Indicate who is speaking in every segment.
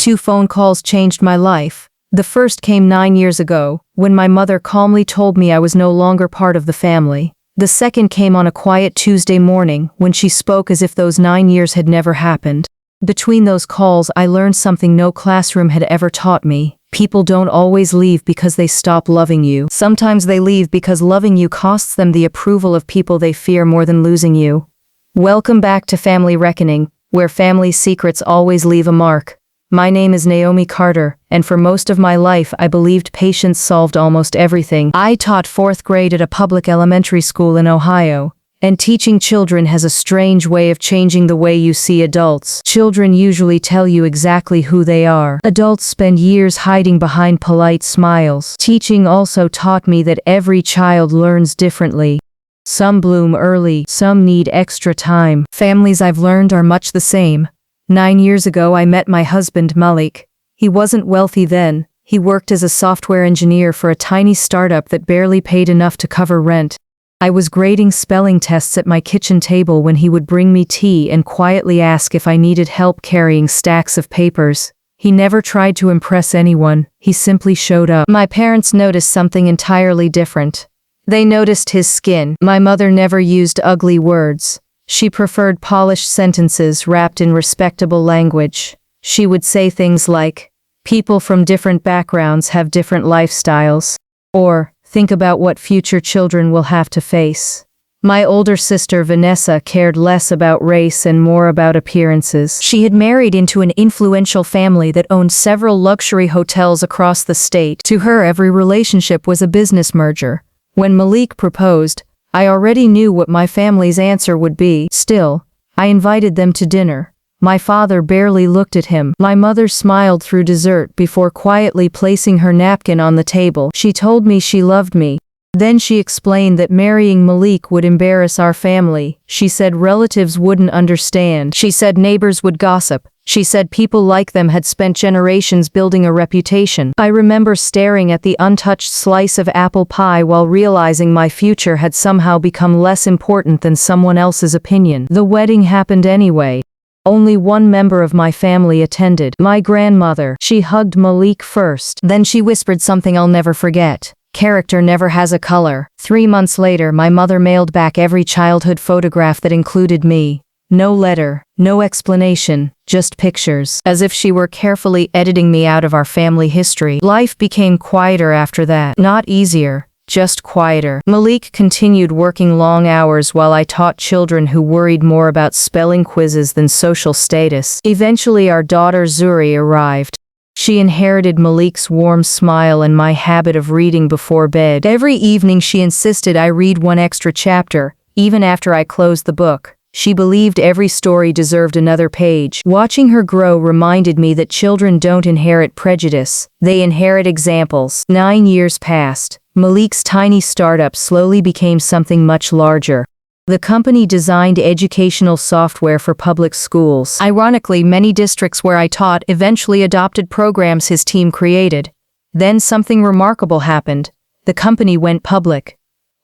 Speaker 1: Two phone calls changed my life. The first came 9 years ago, when my mother calmly told me I was no longer part of the family. The second came on a quiet Tuesday morning, when she spoke as if those 9 years had never happened. Between those calls, I learned something no classroom had ever taught me. People don't always leave because they stop loving you. Sometimes they leave because loving you costs them the approval of people they fear more than losing you. Welcome back to Family Reckoning, where family secrets always leave a mark. My name is Naomi Carter, and for most of my life I believed patience solved almost everything. I taught 4th grade at a public elementary school in Ohio, and teaching children has a strange way of changing the way you see adults. Children usually tell you exactly who they are. Adults spend years hiding behind polite smiles. Teaching also taught me that every child learns differently. Some bloom early, some need extra time. Families I've learned are much the same. 9 years ago I met my husband, Malik. He wasn't wealthy then. He worked as a software engineer for a tiny startup that barely paid enough to cover rent. I was grading spelling tests at my kitchen table when he would bring me tea and quietly ask if I needed help carrying stacks of papers. He never tried to impress anyone, he simply showed up. My parents noticed something entirely different. They noticed his skin. My mother never used ugly words. She preferred polished sentences wrapped in respectable language. She would say things like, "People from different backgrounds have different lifestyles," or, "Think about what future children will have to face." My older sister Vanessa cared less about race and more about appearances. She had married into an influential family that owned several luxury hotels across the state. To her, every relationship was a business merger. When Malik proposed, I already knew what my family's answer would be. Still, I invited them to dinner. My father barely looked at him. My mother smiled through dessert before quietly placing her napkin on the table. She told me she loved me. Then she explained that marrying Malik would embarrass our family. She said relatives wouldn't understand. She said neighbors would gossip. She said people like them had spent generations building a reputation. I remember staring at the untouched slice of apple pie while realizing my future had somehow become less important than someone else's opinion. The wedding happened anyway. Only one member of my family attended, my grandmother. She hugged Malik first. Then she whispered something I'll never forget. Character never has a color. 3 months later, my mother mailed back every childhood photograph that included me. No letter, no explanation, just pictures, as if she were carefully editing me out of our family history. Life became quieter after that. Not easier, just quieter. Malik continued working long hours while I taught children who worried more about spelling quizzes than social status. Eventually, our daughter Zuri arrived. She inherited Malik's warm smile and my habit of reading before bed. Every evening she insisted I read one extra chapter, even after I closed the book. She believed every story deserved another page. Watching her grow reminded me that children don't inherit prejudice, they inherit examples. 9 years passed. Malik's tiny startup slowly became something much larger. The company designed educational software for public schools. Ironically, many districts where I taught eventually adopted programs his team created. Then something remarkable happened. The company went public.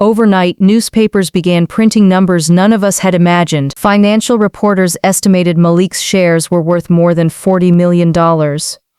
Speaker 1: Overnight, newspapers began printing numbers none of us had imagined. Financial reporters estimated Malik's shares were worth more than $40 million.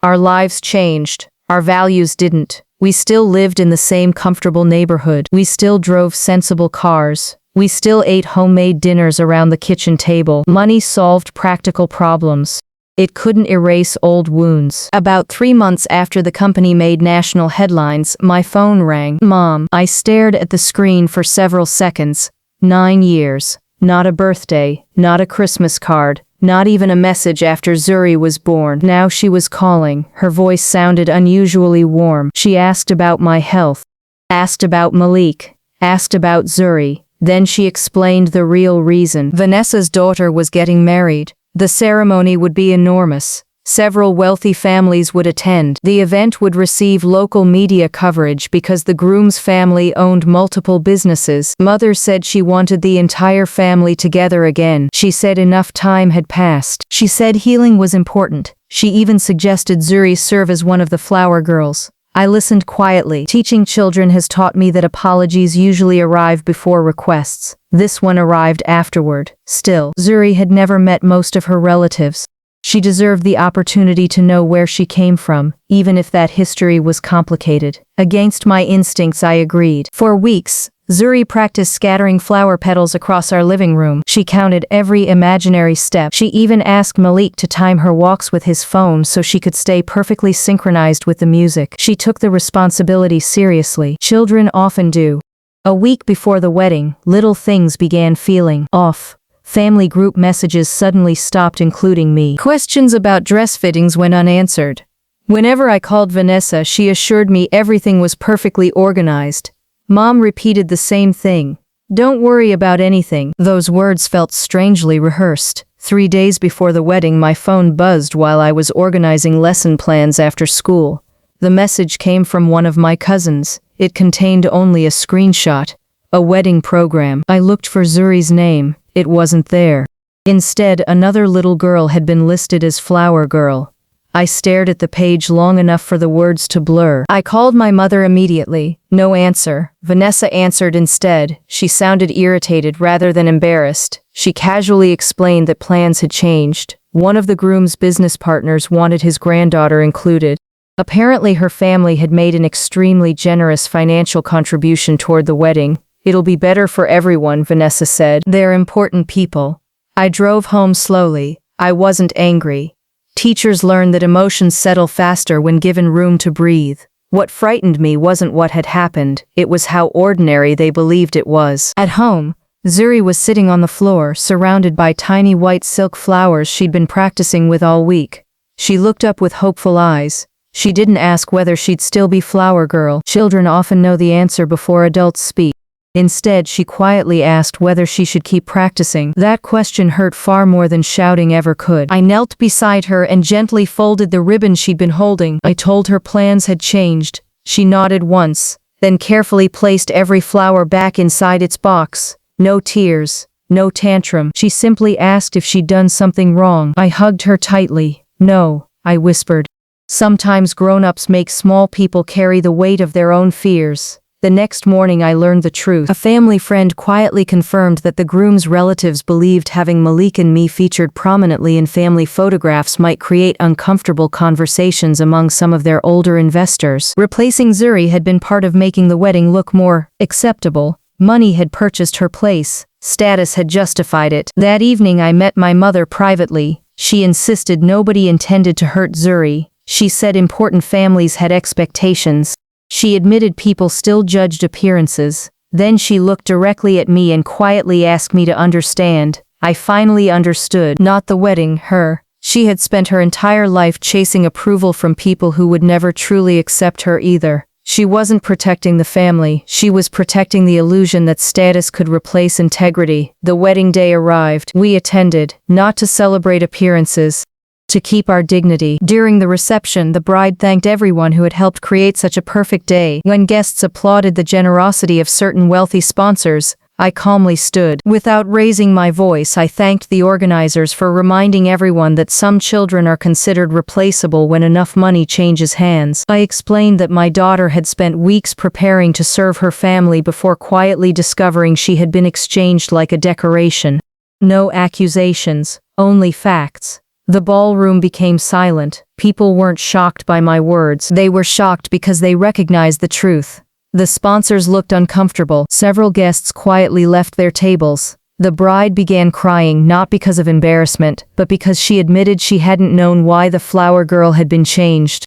Speaker 1: Our lives changed. Our values didn't. We still lived in the same comfortable neighborhood. We still drove sensible cars. We still ate homemade dinners around the kitchen table. Money solved practical problems. It couldn't erase old wounds. About 3 months after the company made national headlines, my phone rang. Mom. I stared at the screen for several seconds. 9 years. Not a birthday, not a Christmas card, not even a message after Zuri was born. Now she was calling. Her voice sounded unusually warm. She asked about my health. Asked about Malik. Asked about Zuri. Then she explained the real reason. Vanessa's daughter was getting married. The ceremony would be enormous. Several wealthy families would attend. The event would receive local media coverage because the groom's family owned multiple businesses. Mother said she wanted the entire family together again. She said enough time had passed. She said healing was important. She even suggested Zuri serve as one of the flower girls. I listened quietly. Teaching children has taught me that apologies usually arrive before requests. This one arrived afterward. Still, Zuri had never met most of her relatives. She deserved the opportunity to know where she came from, even if that history was complicated. Against my instincts, I agreed. For weeks, Zuri practiced scattering flower petals across our living room. She counted every imaginary step. She even asked Malik to time her walks with his phone so she could stay perfectly synchronized with the music. She took the responsibility seriously. Children often do. A week before the wedding, little things began feeling off. Family group messages suddenly stopped including me. Questions about dress fittings went unanswered. Whenever I called Vanessa, she assured me everything was perfectly organized. Mom repeated the same thing. Don't worry about anything. Those words felt strangely rehearsed. 3 days before the wedding, my phone buzzed while I was organizing lesson plans after school. The message came from one of my cousins. It contained only a screenshot. A wedding program. I looked for Zuri's name. It wasn't there. Instead, another little girl had been listed as Flower Girl. I stared at the page long enough for the words to blur. I called my mother immediately. No answer. Vanessa answered instead. She sounded irritated rather than embarrassed. She casually explained that plans had changed. One of the groom's business partners wanted his granddaughter included. Apparently her family had made an extremely generous financial contribution toward the wedding. It'll be better for everyone, Vanessa said. They're important people. I drove home slowly. I wasn't angry. Teachers learned that emotions settle faster when given room to breathe. What frightened me wasn't what had happened, it was how ordinary they believed it was. At home, Zuri was sitting on the floor, surrounded by tiny white silk flowers she'd been practicing with all week. She looked up with hopeful eyes. She didn't ask whether she'd still be Flower Girl. Children often know the answer before adults speak. Instead, she quietly asked whether she should keep practicing. That question hurt far more than shouting ever could. I knelt beside her and gently folded the ribbon she'd been holding. I told her plans had changed. She nodded once, then carefully placed every flower back inside its box. No tears, no tantrum. She simply asked if she'd done something wrong. I hugged her tightly. No, I whispered. Sometimes grown-ups make small people carry the weight of their own fears. The next morning I learned the truth. A family friend quietly confirmed that the groom's relatives believed having Malik and me featured prominently in family photographs might create uncomfortable conversations among some of their older investors. Replacing Zuri had been part of making the wedding look more acceptable. Money had purchased her place. Status had justified it. That evening I met my mother privately. She insisted nobody intended to hurt Zuri. She said important families had expectations. She admitted people still judged appearances. Then she looked directly at me and quietly asked me to understand. I finally understood. Not the wedding, her. She had spent her entire life chasing approval from people who would never truly accept her either. She wasn't protecting the family. She was protecting the illusion that status could replace integrity. The wedding day arrived. We attended, not to celebrate appearances, to keep our dignity. During the reception, the bride thanked everyone who had helped create such a perfect day. When guests applauded the generosity of certain wealthy sponsors, I calmly stood. Without raising my voice, I thanked the organizers for reminding everyone that some children are considered replaceable when enough money changes hands. I explained that my daughter had spent weeks preparing to serve her family before quietly discovering she had been exchanged like a decoration. No accusations, only facts. The ballroom became silent. People weren't shocked by my words. They were shocked because they recognized the truth. The sponsors looked uncomfortable. Several guests quietly left their tables. The bride began crying not because of embarrassment, but because she admitted she hadn't known why the Flower Girl had been changed.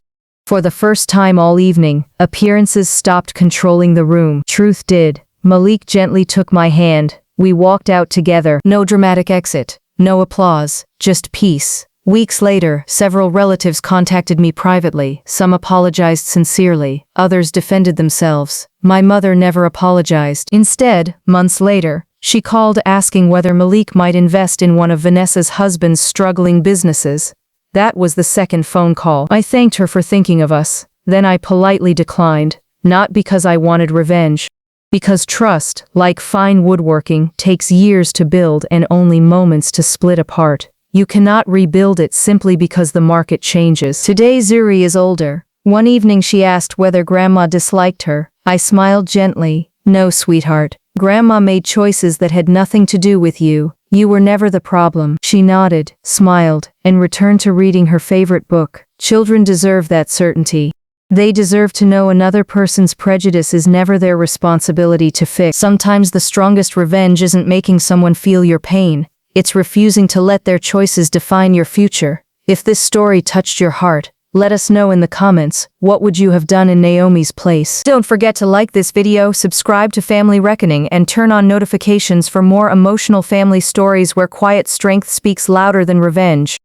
Speaker 1: For the first time all evening, appearances stopped controlling the room. Truth did. Malik gently took my hand. We walked out together. No dramatic exit. No applause, just peace. Weeks later, several relatives contacted me privately. Some apologized sincerely, others defended themselves. My mother never apologized. Instead, months later, she called asking whether Malik might invest in one of Vanessa's husband's struggling businesses. That was the second phone call. I thanked her for thinking of us. Then I politely declined, not because I wanted revenge. Because trust, like fine woodworking, takes years to build and only moments to split apart. You cannot rebuild it simply because the market changes. Today Zuri is older. One evening she asked whether Grandma disliked her. I smiled gently. No, sweetheart. Grandma made choices that had nothing to do with you. You were never the problem. She nodded, smiled, and returned to reading her favorite book. Children deserve that certainty. They deserve to know another person's prejudice is never their responsibility to fix. Sometimes the strongest revenge isn't making someone feel your pain. It's refusing to let their choices define your future. If this story touched your heart, let us know in the comments, what would you have done in Naomi's place? Don't forget to like this video, subscribe to Family Reckoning, and turn on notifications for more emotional family stories where quiet strength speaks louder than revenge.